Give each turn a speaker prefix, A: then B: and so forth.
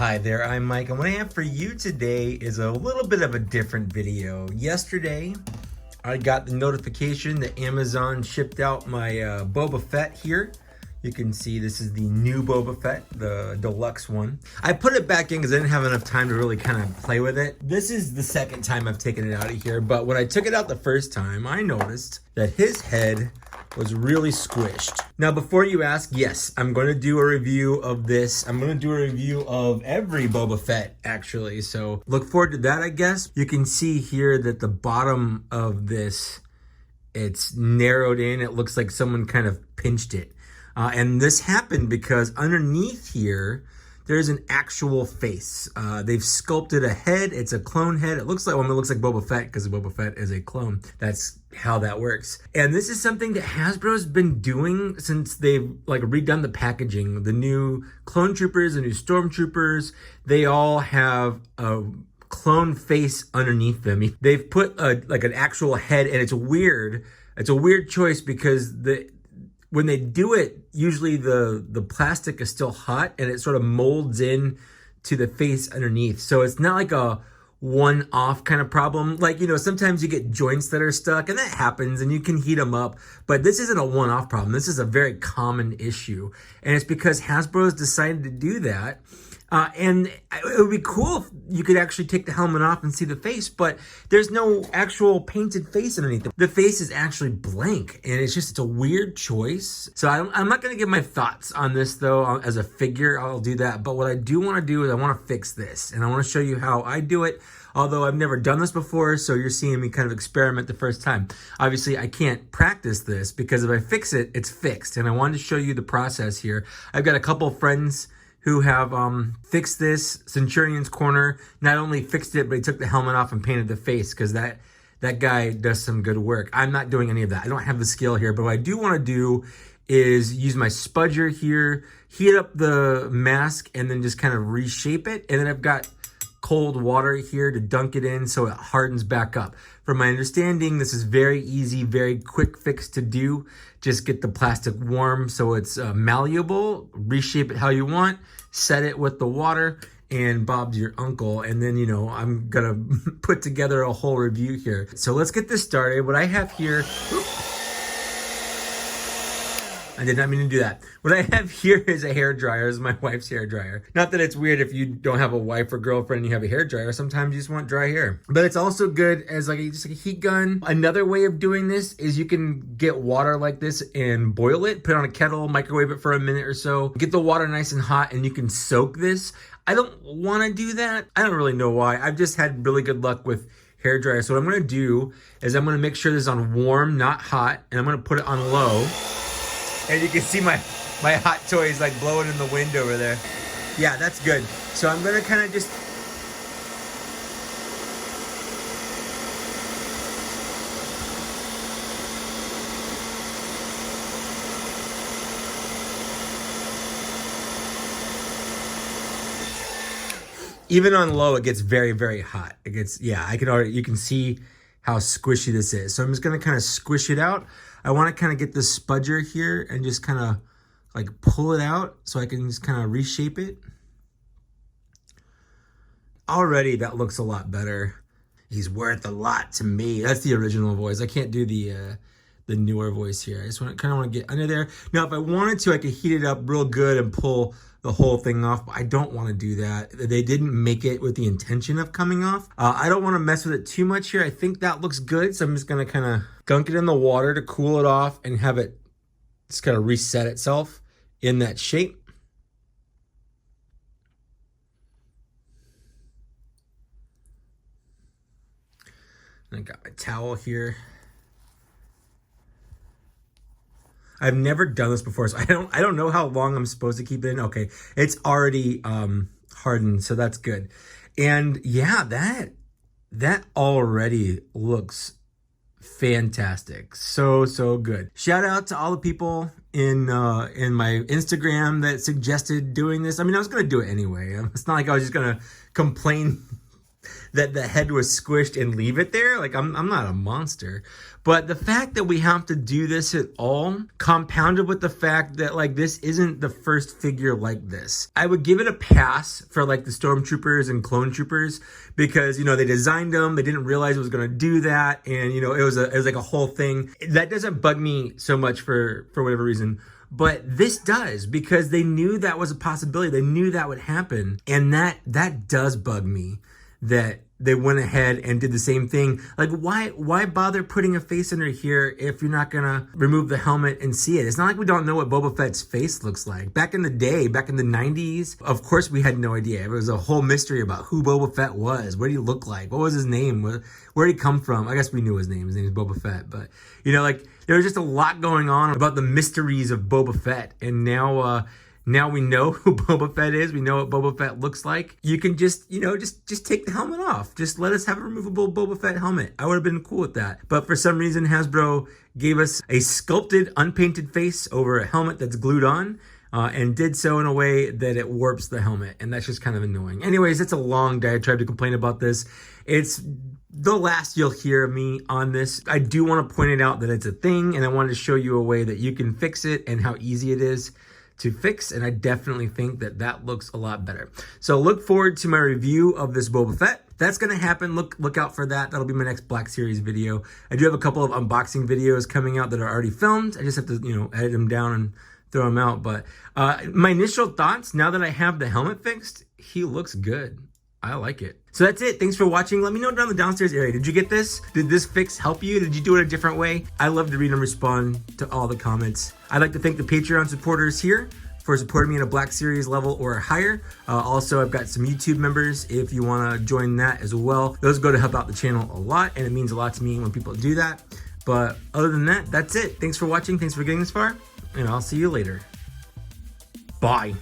A: Hi there, I'm Mike, and what I have for you today is a little bit of a different video. Yesterday, I got the notification that Amazon shipped out my Boba Fett here. You can see this is the new Boba Fett, the deluxe one. I put it back in because I didn't have enough time to really kind of play with it. This is the second time I've taken it out of here, but when I took it out the first time, I noticed that his head was really squished. Now, before you ask, yes, I'm going to do a review of this. I'm going to do a review of every Boba Fett, actually. So look forward to that, I guess. You can see here that the bottom of this, it's narrowed in. It looks like someone kind of pinched it. And this happened because underneath here, there's an actual face. They've sculpted a head. It's a clone head. It looks like, well, it looks like Boba Fett because Boba Fett is a clone. That's how that works. And this is something that Hasbro's been doing since they've like redone the packaging. The new clone troopers, the new stormtroopers, they all have a clone face underneath them. They've put like an actual head, and it's weird. It's a weird choice because when they do it, usually the plastic is still hot and it sort of molds in to the face underneath. So it's not like a one-off kind of problem. Like, you know, sometimes you get joints that are stuck and that happens and you can heat them up, but this isn't a one-off problem. This is a very common issue. And it's because Hasbro's decided to do that. And it would be cool if you could actually take the helmet off and see the face, but there's no actual painted face underneath it. The face is actually blank, and it's a weird choice. So I'm not going to give my thoughts on this, though, as a figure. I'll do that. But what I do want to do is I want to fix this, and I want to show you how I do it. Although I've never done this before, so you're seeing me kind of experiment the first time. Obviously, I can't practice this because if I fix it, it's fixed. And I wanted to show you the process here. I've got a couple of friends who have fixed this. Centurion's Corner not only fixed it, but he took the helmet off and painted the face because that guy does some good work. I'm not doing any of that. I don't have the skill here, but what I do want to do is use my spudger here, heat up the mask, and then just kind of reshape it. And then I've got cold water here to dunk it in so it hardens back up. From my understanding, this is very easy, very quick fix to do. Just get the plastic warm so it's malleable, reshape it how you want, set it with the water, and Bob's your uncle. And then, you know, I'm gonna put together a whole review here. So let's get this started. What I have here, I did not mean to do that. What I have here is a hair dryer. This is my wife's hair dryer. Not that it's weird if you don't have a wife or girlfriend and you have a hair dryer. Sometimes you just want dry hair. But it's also good as just like a heat gun. Another way of doing this is you can get water like this and boil it, put it on a kettle, microwave it for a minute or so. Get the water nice and hot and you can soak this. I don't want to do that. I don't really know why. I've just had really good luck with hair dryer. So what I'm going to do is I'm going to make sure this is on warm, not hot, and I'm going to put it on low. And you can see my hot toys like blowing in the wind over there. Yeah, that's good. So I'm gonna kind of just even on low, it gets very, very hot. It gets, yeah, you can see how squishy this is. So I'm just gonna kind of squish it out. I want to kind of get this spudger here and just kind of like pull it out so I can just kind of reshape it. Already that looks a lot better. He's worth a lot to me. That's the original voice. I can't do the newer voice here. I just kind of want to get under there. Now, if I wanted to, I could heat it up real good and pull the whole thing off, but I don't want to do that. They didn't make it with the intention of coming off. I don't want to mess with it too much here. I think that looks good, so I'm just going to kind of gunk it in the water to cool it off and have it just kind of reset itself in that shape. And I got my towel here. I've never done this before, so I don't know how long I'm supposed to keep it in. Okay, it's already hardened, so that's good. And yeah, that already looks fantastic. So good. Shout out to all the people in my Instagram that suggested doing this. I mean, I was gonna do it anyway. It's not like I was just gonna complain that the head was squished and leave it there. Like, I'm not a monster. But the fact that we have to do this at all, compounded with the fact that, like, this isn't the first figure like this. I would give it a pass for, like, the Stormtroopers and Clone Troopers because, you know, they designed them, they didn't realize it was going to do that, and, you know, it was like a whole thing. That doesn't bug me so much for whatever reason. But this does, because they knew that was a possibility. They knew that would happen. And that does bug me, that they went ahead and did the same thing. Like, why bother putting a face under here if you're not gonna remove the helmet and see it? It's not like we don't know what Boba Fett's face looks like. Back in the day, back in the 90s, of course we had no idea. It was a whole mystery about who Boba Fett was. What did he look like? What was his name? Where did he come from? I guess we knew his name. His name is Boba Fett. But, you know, like, there was just a lot going on about the mysteries of Boba Fett. And now we know who Boba Fett is. We know what Boba Fett looks like. You can just, you know, just take the helmet off. Just let us have a removable Boba Fett helmet. I would have been cool with that. But for some reason, Hasbro gave us a sculpted, unpainted face over a helmet that's glued on. And did so in a way that it warps the helmet. And that's just kind of annoying. Anyways, it's a long diatribe to complain about this. It's the last you'll hear of me on this. I do want to point it out that it's a thing. And I wanted to show you a way that you can fix it and how easy it is to fix, and I definitely think that looks a lot better. So look forward to my review of this Boba Fett. That's gonna happen. Look out for that. That'll be my next Black Series video. I do have a couple of unboxing videos coming out that are already filmed. I just have to, you know, edit them down and throw them out. But my initial thoughts, now that I have the helmet fixed, he looks good. I like it. So that's it. Thanks for watching. Let me know down in the downstairs area. Did you get this? Did this fix help you? Did you do it a different way? I love to read and respond to all the comments. I'd like to thank the Patreon supporters here for supporting me in a Black Series level or higher. Also, I've got some YouTube members if you want to join that as well. Those go to help out the channel a lot, and it means a lot to me when people do that. But other than that, that's it. Thanks for watching. Thanks for getting this far, and I'll see you later. Bye.